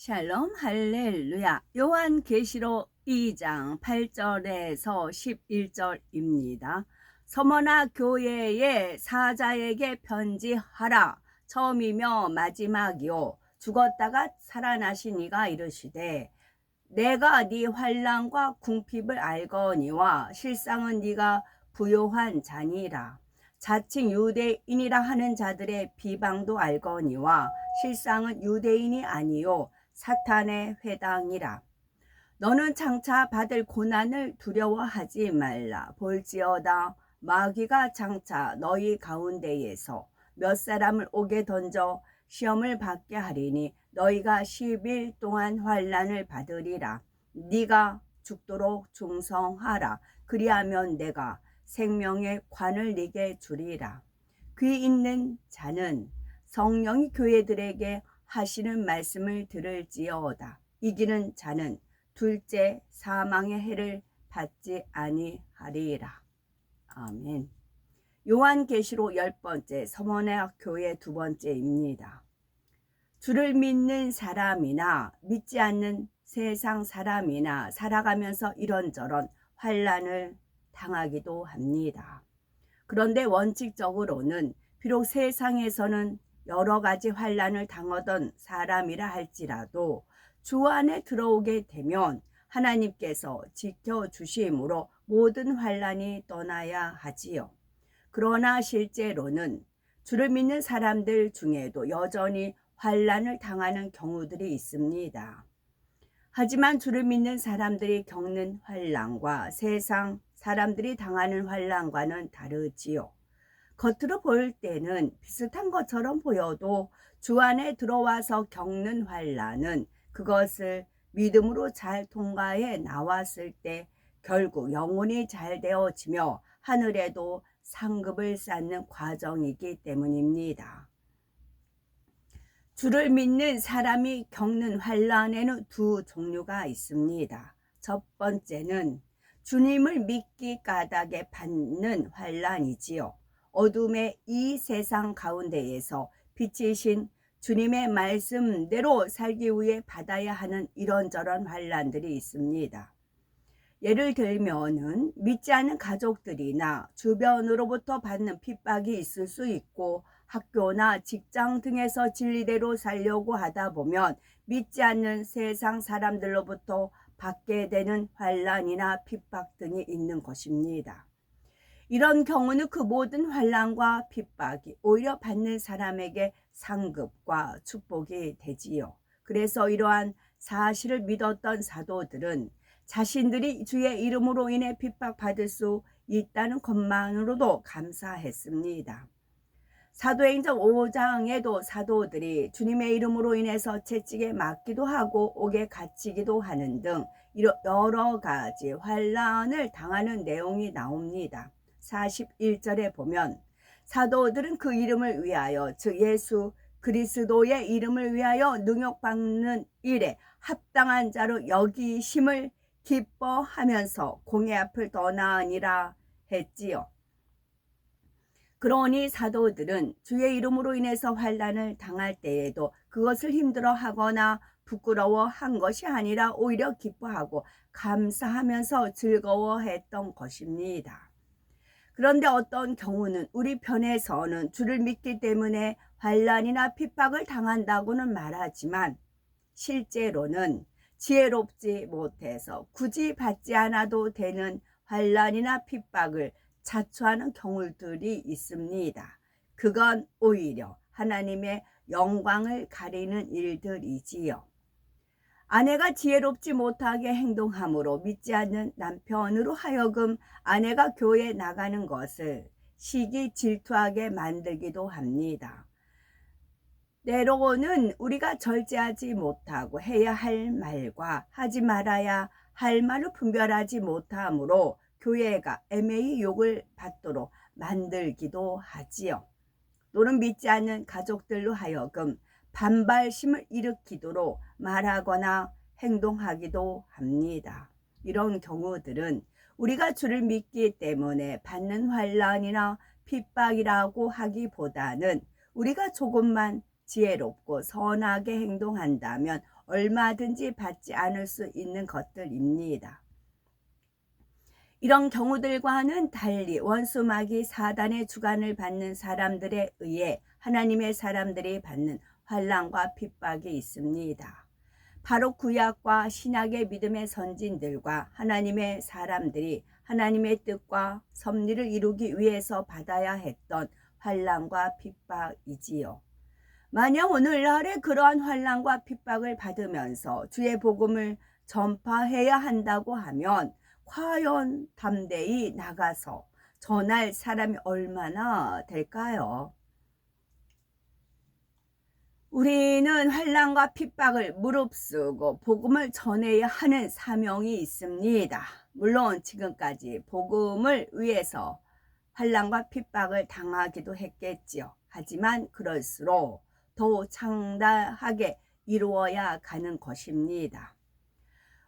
샬롬 할렐루야. 요한계시록 2장 8절에서 11절입니다. 서머나 교회의 사자에게 편지하라. 처음이며 마지막이요 죽었다가 살아나신 이가 이르시되 내가 네 환난과 궁핍을 알거니와 실상은 네가 부요한 자니라. 자칭 유대인이라 하는 자들의 비방도 알거니와 실상은 유대인이 아니요 사탄의 회당이라. 너는 장차 받을 고난을 두려워하지 말라. 볼지어다 마귀가 장차 너희 가운데에서 몇 사람을 옥에 던져 시험을 받게 하리니 너희가 10일 동안 환난을 받으리라. 네가 죽도록 충성하라. 그리하면 내가 생명의 관을 네게 주리라. 귀 있는 자는 성령이 교회들에게 하시는 말씀을 들을지어다. 이기는 자는 둘째 사망의 해를 받지 아니하리라. 아멘. 요한계시록 10번째 서머나 교회 2번째입니다. 주를 믿는 사람이나 믿지 않는 세상 사람이나 살아가면서 이런저런 환난을 당하기도 합니다. 그런데 원칙적으로는 비록 세상에서는 여러 가지 환난을 당하던 사람이라 할지라도 주 안에 들어오게 되면 하나님께서 지켜주심으로 모든 환난이 떠나야 하지요. 그러나 실제로는 주를 믿는 사람들 중에도 여전히 환난을 당하는 경우들이 있습니다. 하지만 주를 믿는 사람들이 겪는 환난과 세상 사람들이 당하는 환난과는 다르지요. 겉으로 볼 때는 비슷한 것처럼 보여도 주 안에 들어와서 겪는 환난은 그것을 믿음으로 잘 통과해 나왔을 때 결국 영혼이 잘 되어지며 하늘에도 상급을 쌓는 과정이기 때문입니다. 주를 믿는 사람이 겪는 환난에는 두 종류가 있습니다. 첫 번째는 주님을 믿기 까닭에 받는 환난이지요. 어둠의 이 세상 가운데에서 빛이신 주님의 말씀대로 살기 위해 받아야 하는 이런저런 환난들이 있습니다. 예를 들면은 믿지 않는 가족들이나 주변으로부터 받는 핍박이 있을 수 있고 학교나 직장 등에서 진리대로 살려고 하다 보면 믿지 않는 세상 사람들로부터 받게 되는 환난이나 핍박 등이 있는 것입니다. 이런 경우는 그 모든 환난과 핍박이 오히려 받는 사람에게 상급과 축복이 되지요. 그래서 이러한 사실을 믿었던 사도들은 자신들이 주의 이름으로 인해 핍박받을 수 있다는 것만으로도 감사했습니다. 사도행전 5장에도 사도들이 주님의 이름으로 인해서 채찍에 맞기도 하고 옥에 갇히기도 하는 등 여러 가지 환난을 당하는 내용이 나옵니다. 41절에 보면 사도들은 그 이름을 위하여 즉 예수 그리스도의 이름을 위하여 능욕받는 일에 합당한 자로 여기심을 기뻐하면서 공의 앞을 떠나니라 했지요. 그러니 사도들은 주의 이름으로 인해서 환난을 당할 때에도 그것을 힘들어하거나 부끄러워한 것이 아니라 오히려 기뻐하고 감사하면서 즐거워했던 것입니다. 그런데 어떤 경우는 우리 편에서는 주를 믿기 때문에 환난이나 핍박을 당한다고는 말하지만 실제로는 지혜롭지 못해서 굳이 받지 않아도 되는 환난이나 핍박을 자초하는 경우들이 있습니다. 그건 오히려 하나님의 영광을 가리는 일들이지요. 아내가 지혜롭지 못하게 행동함으로 믿지 않는 남편으로 하여금 아내가 교회에 나가는 것을 시기 질투하게 만들기도 합니다. 때로는 우리가 절제하지 못하고 해야 할 말과 하지 말아야 할 말을 분별하지 못함으로 교회가 애매히 욕을 받도록 만들기도 하지요. 또는 믿지 않는 가족들로 하여금 반발심을 일으키도록 말하거나 행동하기도 합니다. 이런 경우들은 우리가 주를 믿기 때문에 받는 환난이나 핍박이라고 하기보다는 우리가 조금만 지혜롭고 선하게 행동한다면 얼마든지 받지 않을 수 있는 것들입니다. 이런 경우들과는 달리 원수 마귀 사단의 주관을 받는 사람들에 의해 하나님의 사람들이 받는 환난과 핍박이 있습니다. 바로 구약과 신약의 믿음의 선진들과 하나님의 사람들이 하나님의 뜻과 섭리를 이루기 위해서 받아야 했던 환난과 핍박이지요. 만약 오늘날에 그러한 환난과 핍박을 받으면서 주의 복음을 전파해야 한다고 하면 과연 담대히 나가서 전할 사람이 얼마나 될까요? 우리는 환난과 핍박을 무릅쓰고 복음을 전해야 하는 사명이 있습니다. 물론 지금까지 복음을 위해서 환난과 핍박을 당하기도 했겠지요. 하지만 그럴수록 더 창대하게 이루어야 가는 것입니다.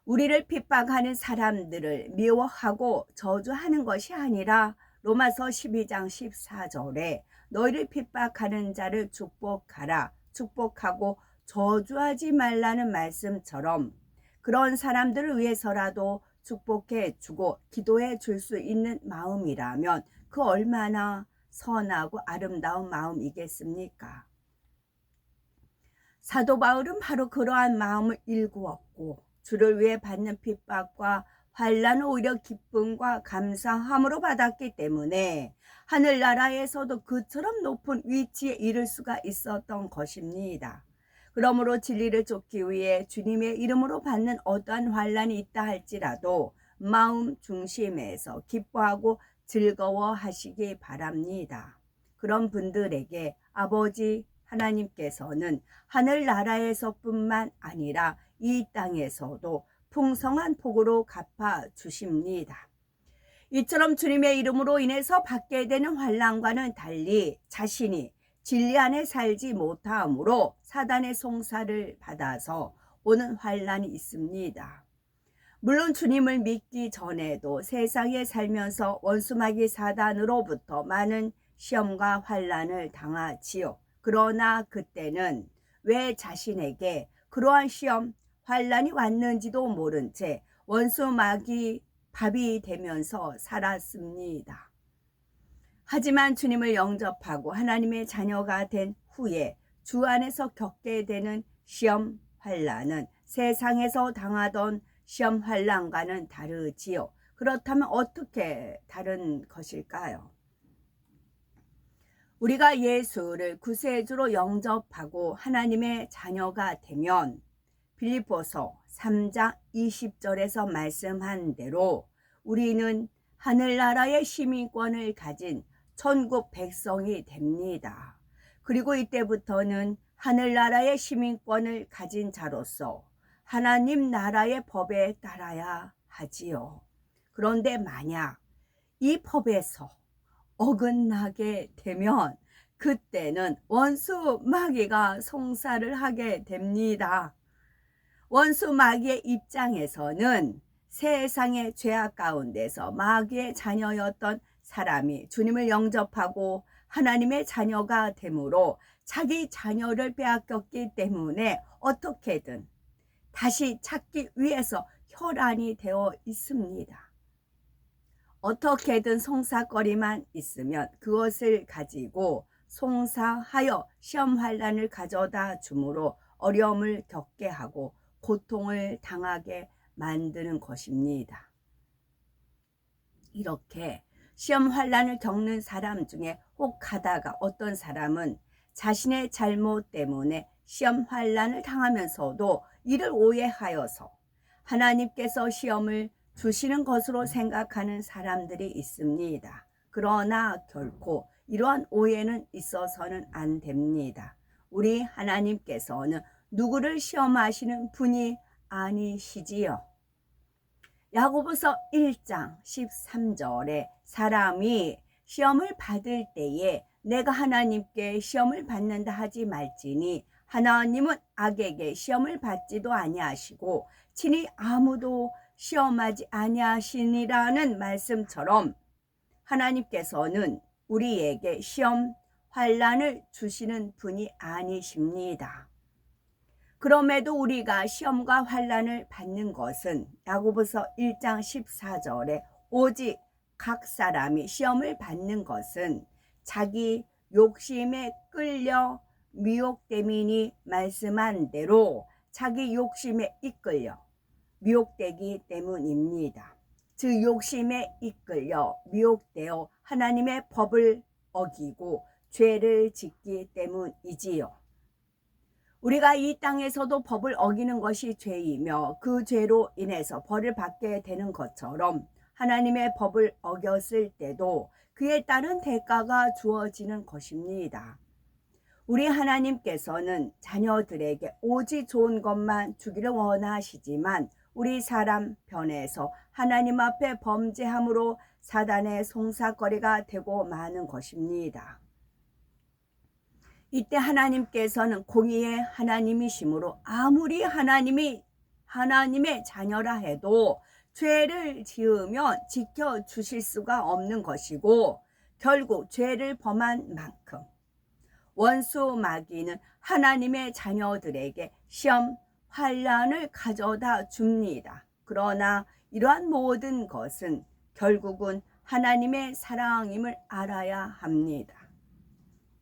우리를 핍박하는 사람들을 미워하고 저주하는 것이 아니라 로마서 12장 14절에 너희를 핍박하는 자를 축복하라, 축복하고 저주하지 말라는 말씀처럼 그런 사람들을 위해서라도 축복해 주고 기도해 줄 수 있는 마음이라면 그 얼마나 선하고 아름다운 마음이겠습니까? 사도 바울은 바로 그러한 마음을 일구었고 주를 위해 받는 핍박과 환난을 오히려 기쁨과 감사함으로 받았기 때문에 하늘나라에서도 그처럼 높은 위치에 이를 수가 있었던 것입니다. 그러므로 진리를 쫓기 위해 주님의 이름으로 받는 어떠한 환난이 있다 할지라도 마음 중심에서 기뻐하고 즐거워하시기 바랍니다. 그런 분들에게 아버지 하나님께서는 하늘나라에서뿐만 아니라 이 땅에서도 풍성한 복으로 갚아 주십니다. 이처럼 주님의 이름으로 인해서 받게 되는 환난과는 달리 자신이 진리 안에 살지 못함으로 사단의 송사를 받아서 오는 환난이 있습니다. 물론 주님을 믿기 전에도 세상에 살면서 원수마귀 사단으로부터 많은 시험과 환난을 당하지요. 그러나 그때는 왜 자신에게 그러한 시험, 환난이 왔는지도 모른 채 원수마귀 밥이 되면서 살았습니다. 하지만 주님을 영접하고 하나님의 자녀가 된 후에 주 안에서 겪게 되는 시험, 환난은 세상에서 당하던 시험, 환난과는 다르지요. 그렇다면 어떻게 다른 것일까요? 우리가 예수를 구세주로 영접하고 하나님의 자녀가 되면 빌립보서 3장 20절에서 말씀한 대로 우리는 하늘나라의 시민권을 가진 천국 백성이 됩니다. 그리고 이때부터는 하늘나라의 시민권을 가진 자로서 하나님 나라의 법에 따라야 하지요. 그런데 만약 이 법에서 어긋나게 되면 그때는 원수 마귀가 송사를 하게 됩니다. 원수 마귀의 입장에서는 세상의 죄악 가운데서 마귀의 자녀였던 사람이 주님을 영접하고 하나님의 자녀가 되므로 자기 자녀를 빼앗겼기 때문에 어떻게든 다시 찾기 위해서 혈안이 되어 있습니다. 어떻게든 송사거리만 있으면 그것을 가지고 송사하여 시험 환난을 가져다 주므로 어려움을 겪게 하고 고통을 당하게 만드는 것입니다. 이렇게 시험 환난을 겪는 사람 중에 혹 가다가 어떤 사람은 자신의 잘못 때문에 시험 환난을 당하면서도 이를 오해하여서 하나님께서 시험을 주시는 것으로 생각하는 사람들이 있습니다. 그러나 결코 이러한 오해는 있어서는 안 됩니다. 우리 하나님께서는 누구를 시험하시는 분이 아니시지요. 야고보서 1장 13절에 사람이 시험을 받을 때에 내가 하나님께 시험을 받는다 하지 말지니 하나님은 악에게 시험을 받지도 아니하시고 친히 아무도 시험하지 아니하시니라는 말씀처럼 하나님께서는 우리에게 시험, 환난을 주시는 분이 아니십니다. 그럼에도 우리가 시험과 환난을 받는 것은 야고보서 1장 14절에 오직 각 사람이 시험을 받는 것은 자기 욕심에 끌려 미혹됨이니 말씀한 대로 자기 욕심에 이끌려 미혹되기 때문입니다. 즉 욕심에 이끌려 미혹되어 하나님의 법을 어기고 죄를 짓기 때문이지요. 우리가 이 땅에서도 법을 어기는 것이 죄이며 그 죄로 인해서 벌을 받게 되는 것처럼 하나님의 법을 어겼을 때도 그에 따른 대가가 주어지는 것입니다. 우리 하나님께서는 자녀들에게 오직 좋은 것만 주기를 원하시지만 우리 사람 편에서 하나님 앞에 범죄함으로 사단의 송사거리가 되고 마는 것입니다. 이때 하나님께서는 공의의 하나님이시므로 아무리 하나님의 자녀라 해도 죄를 지으면 지켜주실 수가 없는 것이고 결국 죄를 범한 만큼 원수 마귀는 하나님의 자녀들에게 시험, 환난을 가져다 줍니다. 그러나 이러한 모든 것은 결국은 하나님의 사랑임을 알아야 합니다.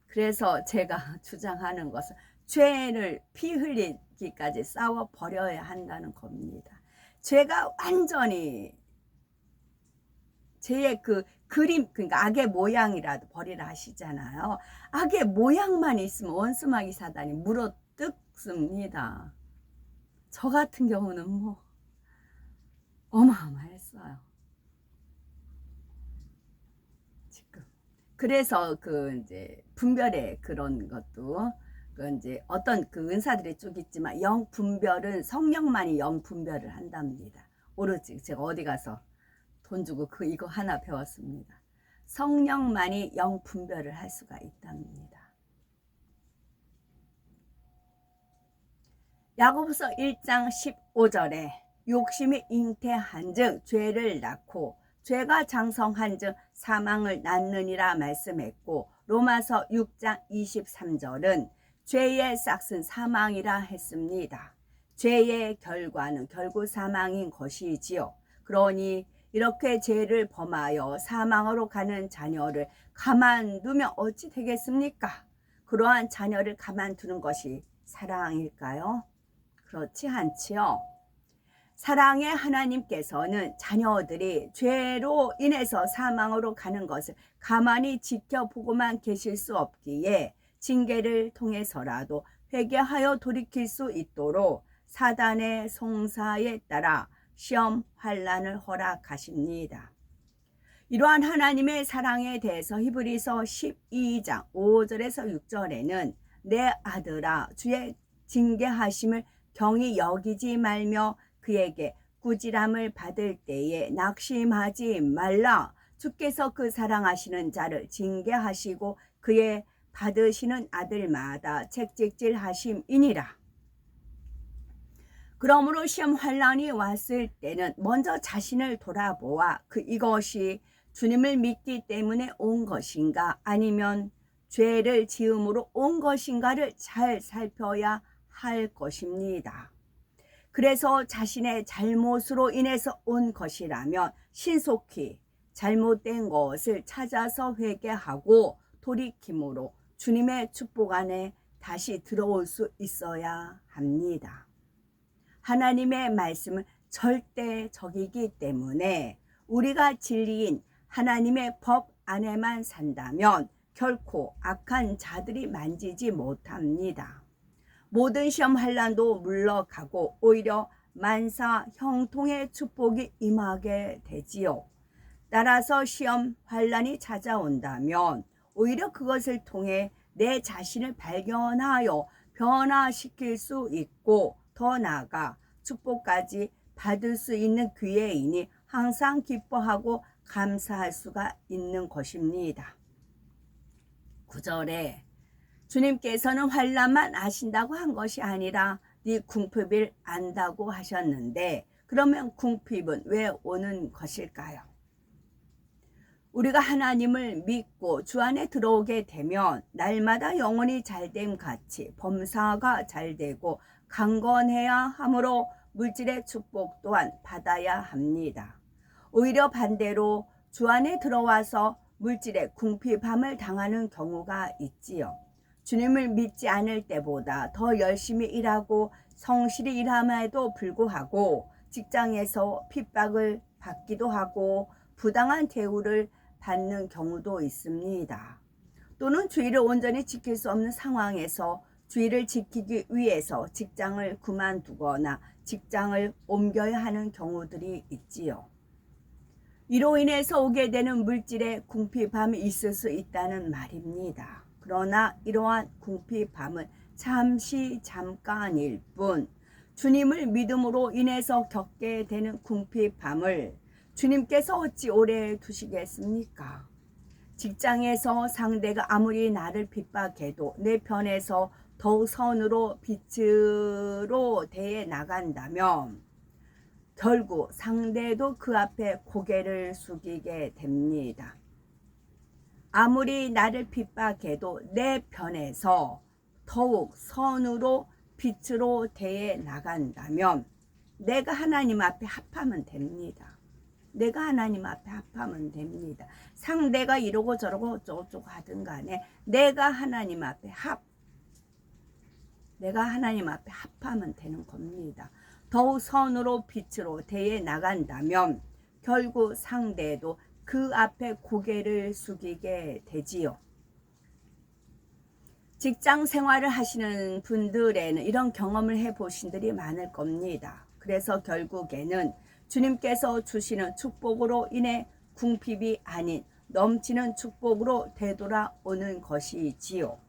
그래서 제가 주장하는 것은 죄를 피 흘리기까지 싸워 버려야 한다는 겁니다. 죄가 완전히 죄의 그 그림, 그러니까 악의 모양이라도 버리라 하시잖아요. 악의 모양만 있으면 원수마귀 사단이 물어뜯습니다. 저 같은 경우는 뭐 어마어마했어요. 지금. 그래서 그 이제 분별의 그런 것도 그 이제 어떤 그 은사들이 쭉 있지만 영 분별은 성령만이 영 분별을 한답니다. 오로지 제가 어디 가서 돈 주고 이거 하나 배웠습니다. 성령만이 영 분별을 할 수가 있답니다. 야고보서 1장 15절에 욕심이 잉태한즉 죄를 낳고 죄가 장성한즉 사망을 낳느니라 말씀했고 로마서 6장 23절은 죄의 싹은 사망이라 했습니다. 죄의 결과는 결국 사망인 것이지요. 그러니 이렇게 죄를 범하여 사망으로 가는 자녀를 가만두면 어찌 되겠습니까? 그러한 자녀를 가만두는 것이 사랑일까요? 그렇지 않지요. 사랑의 하나님께서는 자녀들이 죄로 인해서 사망으로 가는 것을 가만히 지켜보고만 계실 수 없기에 징계를 통해서라도 회개하여 돌이킬 수 있도록 사단의 송사에 따라 시험, 환난을 허락하십니다. 이러한 하나님의 사랑에 대해서 히브리서 12장 5절에서 6절에는 내 아들아 주의 징계하심을 경히 여기지 말며 그에게 꾸지람을 받을 때에 낙심하지 말라. 주께서 그 사랑하시는 자를 징계하시고 그의 받으시는 아들마다 책찍질 하심이니라. 그러므로 시험 환난이 왔을 때는 먼저 자신을 돌아보아 이것이 주님을 믿기 때문에 온 것인가 아니면 죄를 지음으로 온 것인가를 잘 살펴야 할 것입니다. 그래서 자신의 잘못으로 인해서 온 것이라면 신속히 잘못된 것을 찾아서 회개하고 돌이킴으로 주님의 축복 안에 다시 들어올 수 있어야 합니다. 하나님의 말씀은 절대적이기 때문에 우리가 진리인 하나님의 법 안에만 산다면 결코 악한 자들이 만지지 못합니다. 모든 시험 환난도 물러가고 오히려 만사 형통의 축복이 임하게 되지요. 따라서 시험 환난이 찾아온다면 오히려 그것을 통해 내 자신을 발견하여 변화시킬 수 있고 더 나아가 축복까지 받을 수 있는 기회이니 항상 기뻐하고 감사할 수가 있는 것입니다. 9절에 주님께서는 환난만 아신다고 한 것이 아니라 네 궁핍을 안다고 하셨는데 그러면 궁핍은 왜 오는 것일까요? 우리가 하나님을 믿고 주 안에 들어오게 되면 날마다 영혼이 잘됨 같이 범사가 잘되고 강건해야 하므로 물질의 축복 또한 받아야 합니다. 오히려 반대로 주 안에 들어와서 물질의 궁핍함을 당하는 경우가 있지요. 주님을 믿지 않을 때보다 더 열심히 일하고 성실히 일함에도 불구하고 직장에서 핍박을 받기도 하고 부당한 대우를 받는 경우도 있습니다. 또는 주의를 온전히 지킬 수 없는 상황에서 주의를 지키기 위해서 직장을 그만두거나 직장을 옮겨야 하는 경우들이 있지요. 이로 인해서 오게 되는 물질의 궁핍함이 있을 수 있다는 말입니다. 그러나 이러한 궁핍함은 잠깐일 뿐, 주님을 믿음으로 인해서 겪게 되는 궁핍함을 주님께서 어찌 오래 두시겠습니까? 직장에서 상대가 아무리 나를 핍박해도 내 편에서 더욱 선으로 빛으로 대해 나간다면 결국 상대도 그 앞에 고개를 숙이게 됩니다. 아무리 나를 핍박해도 내 편에서 더욱 선으로 빛으로 대해 나간다면 내가 하나님 앞에 합하면 됩니다. 내가 하나님 앞에 합하면 됩니다. 상대가 이러고 저러고 어쩌고 하든 간에 내가 하나님 앞에 합하면 되는 겁니다. 더욱 선으로 빛으로 대해 나간다면 결국 상대도 그 앞에 고개를 숙이게 되지요. 직장 생활을 하시는 분들에는 이런 경험을 해보신 분들이 많을 겁니다. 그래서 결국에는 주님께서 주시는 축복으로 인해 궁핍이 아닌 넘치는 축복으로 되돌아오는 것이지요.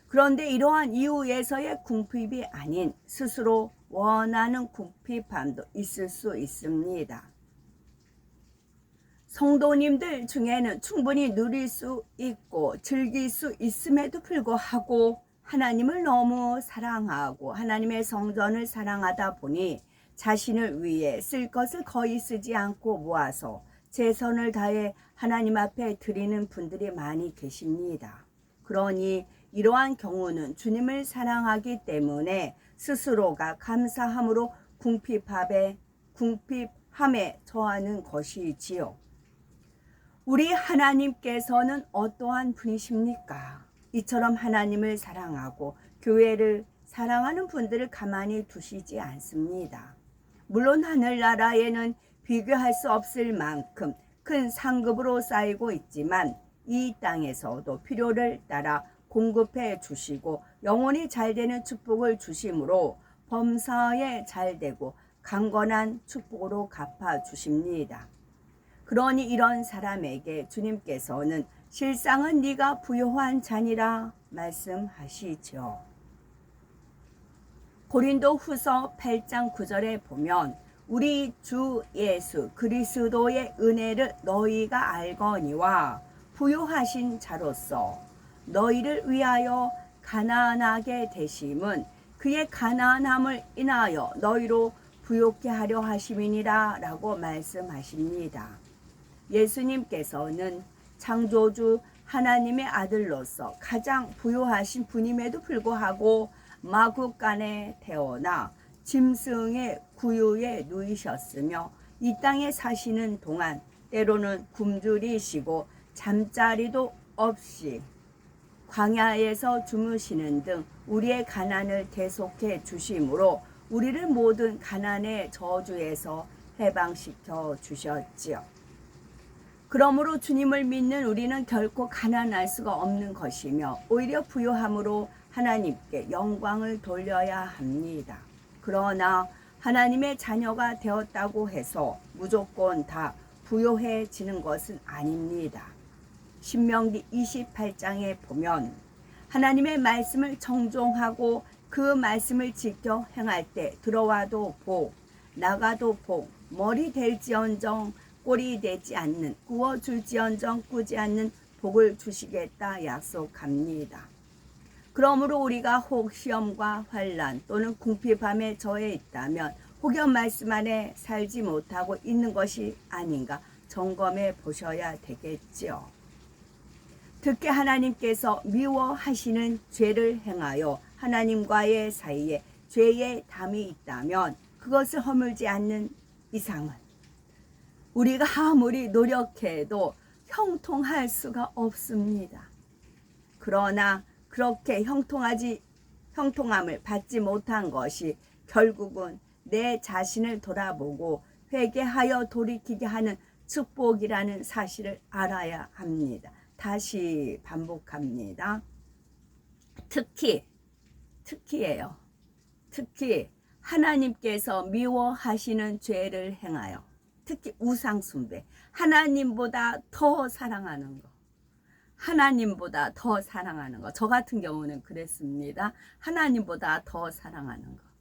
그런데 이러한 이유에서의 궁핍이 아닌 스스로 원하는 궁핍함도 있을 수 있습니다. 성도님들 중에는 충분히 누릴 수 있고 즐길 수 있음에도 불구하고 하나님을 너무 사랑하고 하나님의 성전을 사랑하다 보니 자신을 위해 쓸 것을 거의 쓰지 않고 모아서 최선을 다해 하나님 앞에 드리는 분들이 많이 계십니다. 그러니 이러한 경우는 주님을 사랑하기 때문에 스스로가 감사함으로 궁핍함에 처하는 것이지요. 우리 하나님께서는 어떠한 분이십니까? 이처럼 하나님을 사랑하고 교회를 사랑하는 분들을 가만히 두시지 않습니다. 물론 하늘나라에는 비교할 수 없을 만큼 큰 상급으로 쌓이고 있지만 이 땅에서도 필요를 따라 공급해 주시고 영혼이 잘되는 축복을 주심으로 범사에 잘되고 강건한 축복으로 갚아 주십니다. 그러니 이런 사람에게 주님께서는 실상은 네가 부요한 자니라 말씀하시죠. 고린도 후서 8장 9절에 보면 우리 주 예수 그리스도의 은혜를 너희가 알거니와 부요하신 자로서 너희를 위하여 가난하게 되심은 그의 가난함을 인하여 너희로 부요케 하려 하심이니라 라고 말씀하십니다. 예수님께서는 창조주 하나님의 아들로서 가장 부요하신 분임에도 불구하고 마구간에 태어나 짐승의 구유에 누이셨으며 이 땅에 사시는 동안 때로는 굶주리시고 잠자리도 없이 광야에서 주무시는 등 우리의 가난을 계속해 주심으로 우리를 모든 가난의 저주에서 해방시켜 주셨지요. 그러므로 주님을 믿는 우리는 결코 가난할 수가 없는 것이며 오히려 부요함으로 하나님께 영광을 돌려야 합니다. 그러나 하나님의 자녀가 되었다고 해서 무조건 다 부요해지는 것은 아닙니다. 신명기 28장에 보면 하나님의 말씀을 청종하고 그 말씀을 지켜 행할 때 들어와도 복, 나가도 복, 머리 될지언정 꼴이 되지 않는, 구워줄지언정 꾸지 않는 복을 주시겠다 약속합니다. 그러므로 우리가 혹 시험과 환난 또는 궁핍함에 처해 있다면 혹여 말씀 안에 살지 못하고 있는 것이 아닌가 점검해 보셔야 되겠지요. 특히 하나님께서 미워하시는 죄를 행하여 하나님과의 사이에 죄의 담이 있다면 그것을 허물지 않는 이상은 우리가 아무리 노력해도 형통할 수가 없습니다. 그러나 그렇게 형통함을 받지 못한 것이 결국은 내 자신을 돌아보고 회개하여 돌이키게 하는 축복이라는 사실을 알아야 합니다. 다시 반복합니다. 특히예요. 특히 하나님께서 미워하시는 죄를 행하여, 특히 우상숭배, 하나님보다 더 사랑하는 거. 하나님보다 더 사랑하는 거. 저 같은 경우는 그랬습니다. 하나님보다 더 사랑하는 거.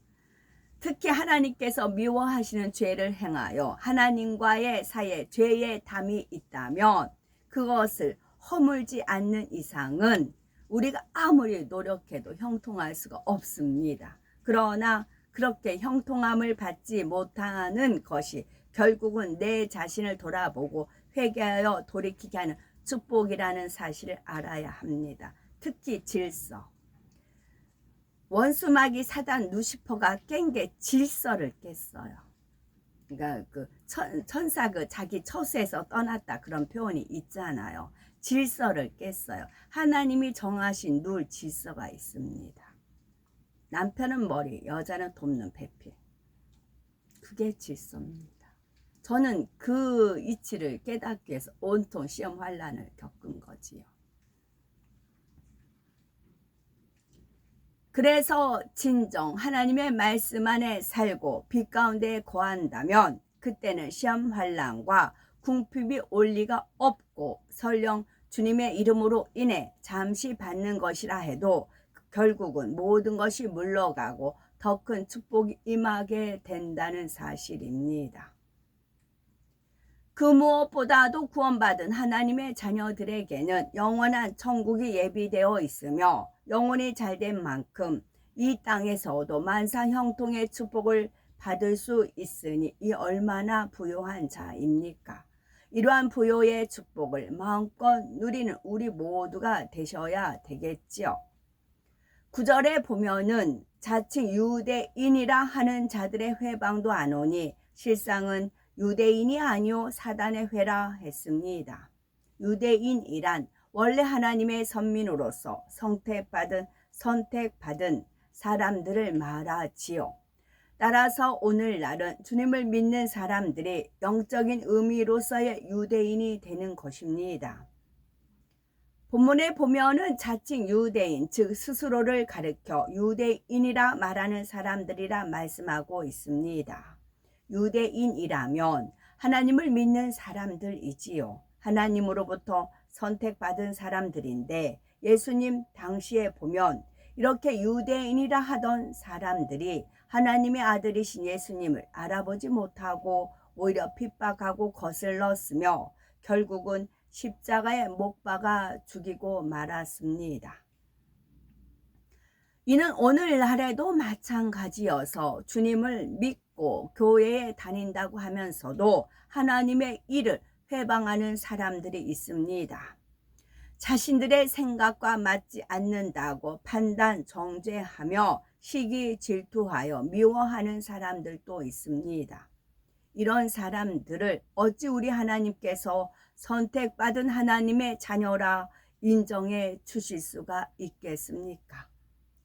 특히 하나님께서 미워하시는 죄를 행하여 하나님과의 사이에 죄의 담이 있다면 그것을 허물지 않는 이상은 우리가 아무리 노력해도 형통할 수가 없습니다. 그러나 그렇게 형통함을 받지 못하는 것이 결국은 내 자신을 돌아보고 회개하여 돌이키게 하는 축복이라는 사실을 알아야 합니다. 특히 질서. 원수마귀 사단 루시퍼가 깬 게 질서를 깼어요. 그러니까 그 천사 자기 처수에서 떠났다 그런 표현이 있잖아요. 질서를 깼어요. 하나님이 정하신 룰 질서가 있습니다. 남편은 머리, 여자는 돕는 배필. 그게 질서입니다. 저는 그 이치를 깨닫기 위해서 온통 시험 환난을 겪은 거지요. 그래서 진정 하나님의 말씀 안에 살고 빛 가운데 거한다면 그때는 시험 환난과 궁핍이 올 리가 없고 설령 주님의 이름으로 인해 잠시 받는 것이라 해도 결국은 모든 것이 물러가고 더 큰 축복이 임하게 된다는 사실입니다. 그 무엇보다도 구원받은 하나님의 자녀들에게는 영원한 천국이 예비되어 있으며 영혼이 잘된 만큼 이 땅에서도 만사 형통의 축복을 받을 수 있으니 이 얼마나 부요한 자입니까? 이러한 부요의 축복을 마음껏 누리는 우리 모두가 되셔야 되겠지요. 9절에 보면은 자칭 유대인이라 하는 자들의 회방도 안 오니 실상은 유대인이 아니요 사단의 회라 했습니다. 유대인이란 원래 하나님의 선민으로서 선택받은 사람들을 말하지요. 따라서 오늘날은 주님을 믿는 사람들이 영적인 의미로서의 유대인이 되는 것입니다. 본문에 보면은 자칭 유대인, 즉 스스로를 가리켜 유대인이라 말하는 사람들이라 말씀하고 있습니다. 유대인이라면 하나님을 믿는 사람들이지요. 하나님으로부터 선택받은 사람들인데 예수님 당시에 보면 이렇게 유대인이라 하던 사람들이 하나님의 아들이신 예수님을 알아보지 못하고 오히려 핍박하고 거슬렀으며 결국은 십자가에 못 박아 죽이고 말았습니다. 이는 오늘날에도 마찬가지여서 주님을 믿고 교회에 다닌다고 하면서도 하나님의 일을 회방하는 사람들이 있습니다. 자신들의 생각과 맞지 않는다고 판단, 정죄하며 시기, 질투하여 미워하는 사람들도 있습니다. 이런 사람들을 어찌 우리 하나님께서 선택받은 하나님의 자녀라 인정해 주실 수가 있겠습니까?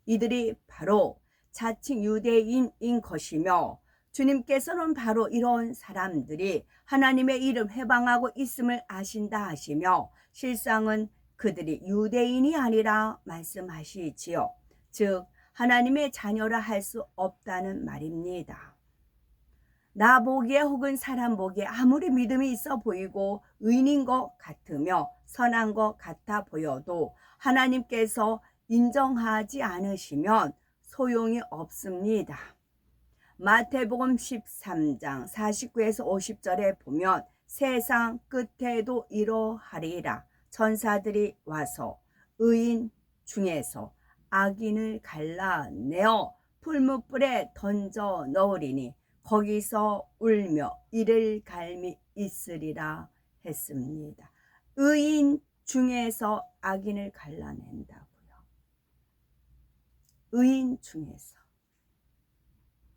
이들이 바로 자칭 유대인인 것이며 주님께서는 바로 이런 사람들이 하나님의 이름 회방하고 있음을 아신다 하시며 실상은 그들이 유대인이 아니라 말씀하시지요. 즉 하나님의 자녀라 할 수 없다는 말입니다. 나 보기에 혹은 사람 보기에 아무리 믿음이 있어 보이고 의인인 것 같으며 선한 것 같아 보여도 하나님께서 인정하지 않으시면 소용이 없습니다. 마태복음 13장 49에서 50절에 보면 세상 끝에도 이러하리라. 천사들이 와서 의인 중에서 악인을 갈라내어 풀무불에 던져 넣으리니 거기서 울며 이를 갈미 있으리라 했습니다. 의인 중에서 악인을 갈라낸다고요. 의인 중에서.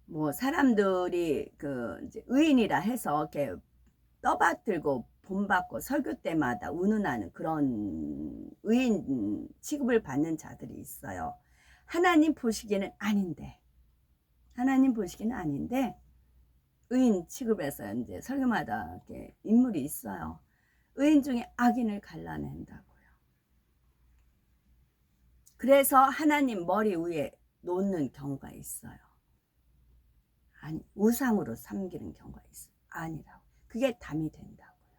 뭐 사람들이 그 이제 의인이라 해서 이렇게 떠받들고 본받고 설교 때마다 운운하는 그런 의인 취급을 받는 자들이 있어요. 하나님 보시기에는 아닌데, 하나님 보시기는 아닌데 의인 취급해서 이제 설교마다 이렇게 인물이 있어요. 의인 중에 악인을 갈라낸다고요. 그래서 하나님 머리 위에 놓는 경우가 있어요. 아니, 우상으로 섬기는 경우가 있어요. 아니라고. 그게 담이 된다고요.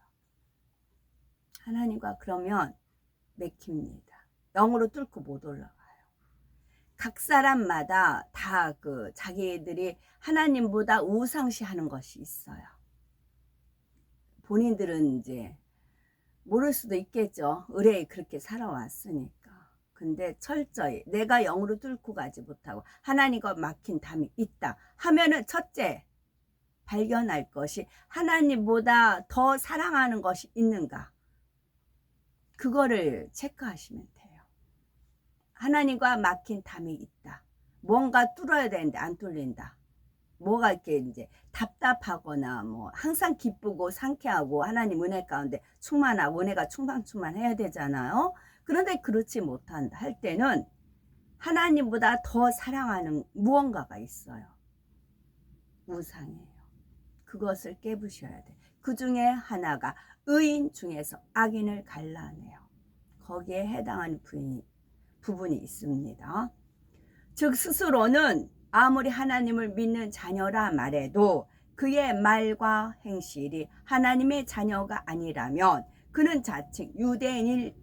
하나님과 그러면 맥힙니다. 영으로 뚫고 못 올라가요. 각 사람마다 다 그 자기들이 하나님보다 우상시하는 것이 있어요. 본인들은 이제 모를 수도 있겠죠. 의뢰에 그렇게 살아왔으니까. 근데 철저히 내가 영으로 뚫고 가지 못하고 하나님과 막힌 담이 있다 하면은 첫째 발견할 것이 하나님보다 더 사랑하는 것이 있는가, 그거를 체크하시면 돼요. 하나님과 막힌 담이 있다. 뭔가 뚫어야 되는데 안 뚫린다. 뭐가 이렇게 이제 답답하거나 뭐 항상 기쁘고 상쾌하고 하나님 은혜 가운데 충만하고 은혜가 충만해야 되잖아요. 그런데 그렇지 못한다 할 때는 하나님보다 더 사랑하는 무언가가 있어요. 우상이에요. 그것을 깨부셔야 돼. 그 중에 하나가 의인 중에서 악인을 갈라내요. 거기에 해당하는 부분이 있습니다. 즉 스스로는 아무리 하나님을 믿는 자녀라 말해도 그의 말과 행실이 하나님의 자녀가 아니라면 그는 자칭 유대인일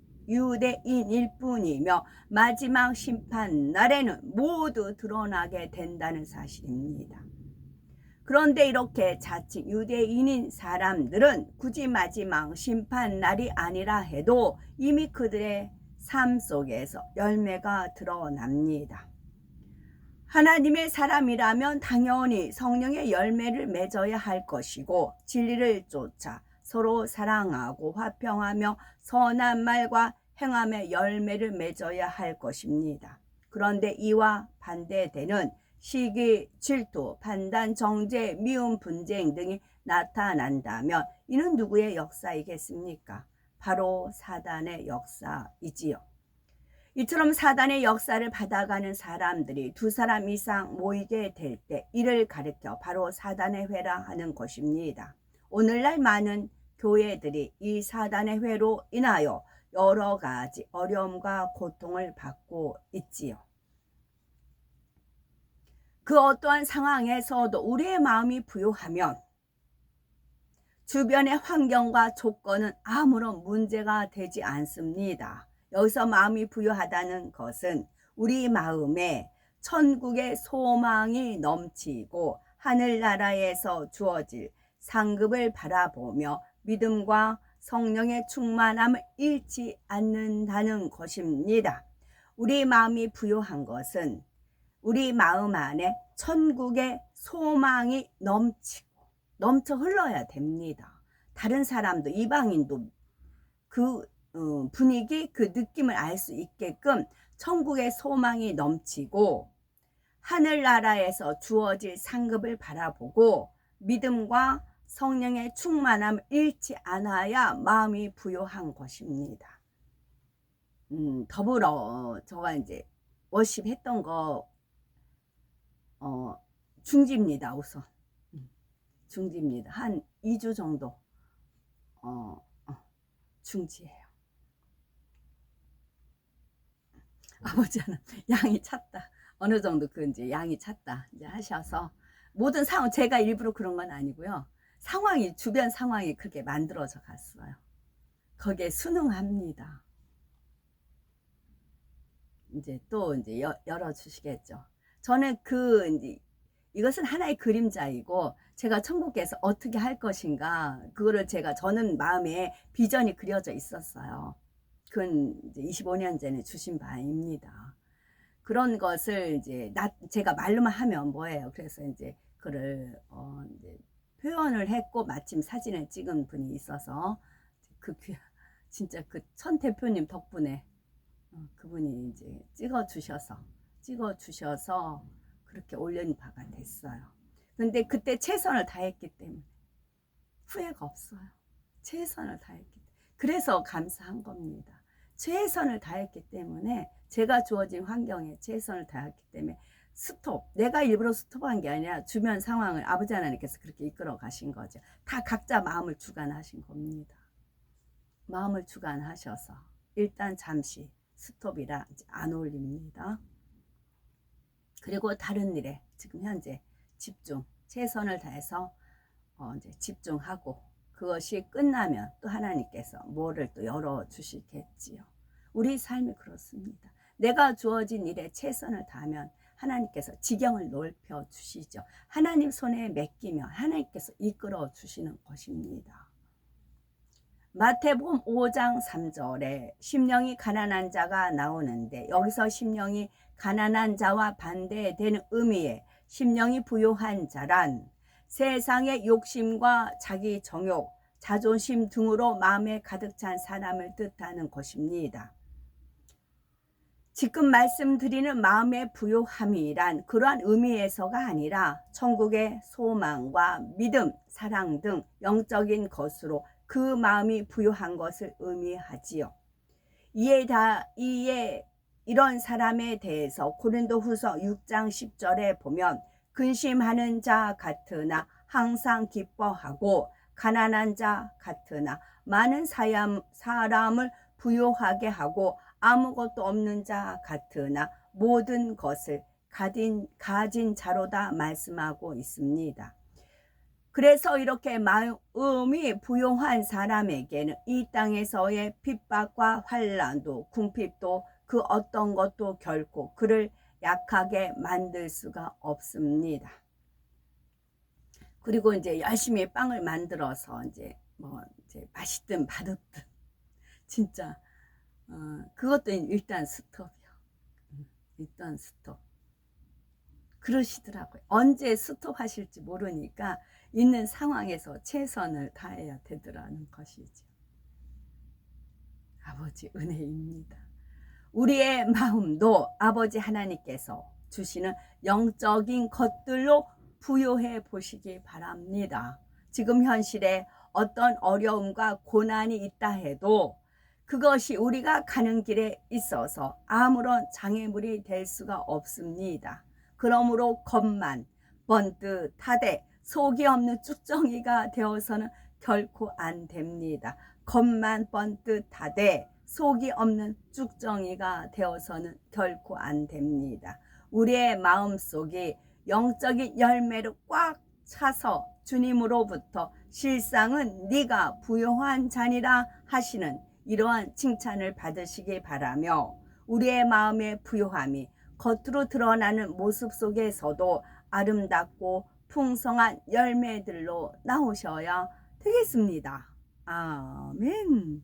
뿐이며 마지막 심판 날에는 모두 드러나게 된다는 사실입니다. 그런데 이렇게 자칭 유대인인 사람들은 굳이 마지막 심판 날이 아니라 해도 이미 그들의 삶 속에서 열매가 드러납니다. 하나님의 사람이라면 당연히 성령의 열매를 맺어야 할 것이고 진리를 쫓아 서로 사랑하고 화평하며 선한 말과 행함의 열매를 맺어야 할 것입니다. 그런데 이와 반대되는 시기, 질투, 판단, 정죄, 미움, 분쟁 등이 나타난다면 이는 누구의 역사이겠습니까? 바로 사단의 역사이지요. 이처럼 사단의 역사를 받아가는 사람들이 두 사람 이상 모이게 될 때 이를 가리켜 바로 사단의 회라 하는 것입니다. 오늘날 많은 교회들이 이 사단의 회로 인하여 여러 가지 어려움과 고통을 받고 있지요. 그 어떠한 상황에서도 우리의 마음이 부요하면 주변의 환경과 조건은 아무런 문제가 되지 않습니다. 여기서 마음이 부유하다는 것은 우리 마음에 천국의 소망이 넘치고 하늘나라에서 주어질 상급을 바라보며 믿음과 성령의 충만함을 잃지 않는다는 것입니다. 우리 마음이 부유한 것은 우리 마음 안에 천국의 소망이 넘쳐 흘러야 됩니다. 다른 사람도 이방인도 그 분위기, 그 느낌을 알 수 있게끔 천국의 소망이 넘치고 하늘나라에서 주어질 상급을 바라보고 믿음과 성령의 충만함을 잃지 않아야 마음이 부요한 것입니다. 더불어 제가 이제 워십 했던 거 중지입니다. 우선 중지입니다. 한 2주 정도 중지예요. 아버지는 양이 찼다. 어느 정도 그 이제 양이 찼다 이제 하셔서 모든 상황, 제가 일부러 그런 건 아니고요. 상황이, 주변 상황이 그렇게 만들어져 갔어요. 거기에 순응합니다. 이제 또 이제 열어주시겠죠. 저는 이제 이것은 하나의 그림자이고 제가 천국에서 어떻게 할 것인가 그거를 저는 마음에 비전이 그려져 있었어요. 그건 이제 25년 전에 주신 바입니다. 그런 것을 이제 제가 말로만 하면 뭐예요. 그래서 이제 그를 이제 표현을 했고 마침 사진을 찍은 분이 있어서 그 귀한 진짜 그 천 대표님 덕분에 그분이 이제 찍어 주셔서 그렇게 올린 바가 됐어요. 근데 그때 최선을 다했기 때문에 후회가 없어요. 최선을 다했기 때문에. 그래서 감사한 겁니다. 최선을 다했기 때문에, 제가 주어진 환경에 최선을 다했기 때문에 내가 일부러 스톱한 게 아니라 주변 상황을 아버지 하나님께서 그렇게 이끌어 가신 거죠. 다 각자 마음을 주관하신 겁니다. 마음을 주관하셔서 일단 잠시 스톱이라 안 올립니다. 그리고 다른 일에 지금 현재 최선을 다해서 이제 집중하고, 그것이 끝나면 또 하나님께서 뭐를 또 열어주시겠지요. 우리 삶이 그렇습니다. 내가 주어진 일에 최선을 다하면 하나님께서 지경을 넓혀 주시죠. 하나님 손에 맡기면 하나님께서 이끌어 주시는 것입니다. 마태복음 5장 3절에 심령이 가난한 자가 나오는데, 여기서 심령이 가난한 자와 반대되는 의미의 심령이 부요한 자란 세상의 욕심과 자기 정욕, 자존심 등으로 마음에 가득 찬 사람을 뜻하는 것입니다. 지금 말씀드리는 마음의 부요함이란 그러한 의미에서가 아니라 천국의 소망과 믿음, 사랑 등 영적인 것으로 그 마음이 부요한 것을 의미하지요. 이에 이런 사람에 대해서 고린도후서 6장 10절에 보면, 근심하는 자 같으나 항상 기뻐하고 가난한 자 같으나 많은 사람을 부요하게 하고 아무것도 없는 자 같으나 모든 것을 가진 자로다 말씀하고 있습니다. 그래서 이렇게 마음이 부요한 사람에게는 이 땅에서의 핍박과 환난도 궁핍도 그 어떤 것도 결코 그를 약하게 만들 수가 없습니다. 그리고 이제 열심히 빵을 만들어서 이제 맛있든 맛없든 진짜 그것도 일단 스톱이요. 일단 스톱. 그러시더라고요. 언제 스톱하실지 모르니까 있는 상황에서 최선을 다해야 되더라는 것이죠. 아버지 은혜입니다. 우리의 마음도 아버지 하나님께서 주시는 영적인 것들로 부요해 보시기 바랍니다. 지금 현실에 어떤 어려움과 고난이 있다 해도 그것이 우리가 가는 길에 있어서 아무런 장애물이 될 수가 없습니다. 그러므로 겁만 번듯하되 속이 없는 쭉정이가 되어서는 결코 안 됩니다. 겁만 번듯하되 속이 없는 쭉정이가 되어서는 결코 안 됩니다. 우리의 마음속이 영적인 열매로 꽉 차서 주님으로부터 실상은 네가 부요한 자니라 하시는 이러한 칭찬을 받으시기 바라며, 우리의 마음의 부요함이 겉으로 드러나는 모습 속에서도 아름답고 풍성한 열매들로 나오셔야 되겠습니다. 아멘.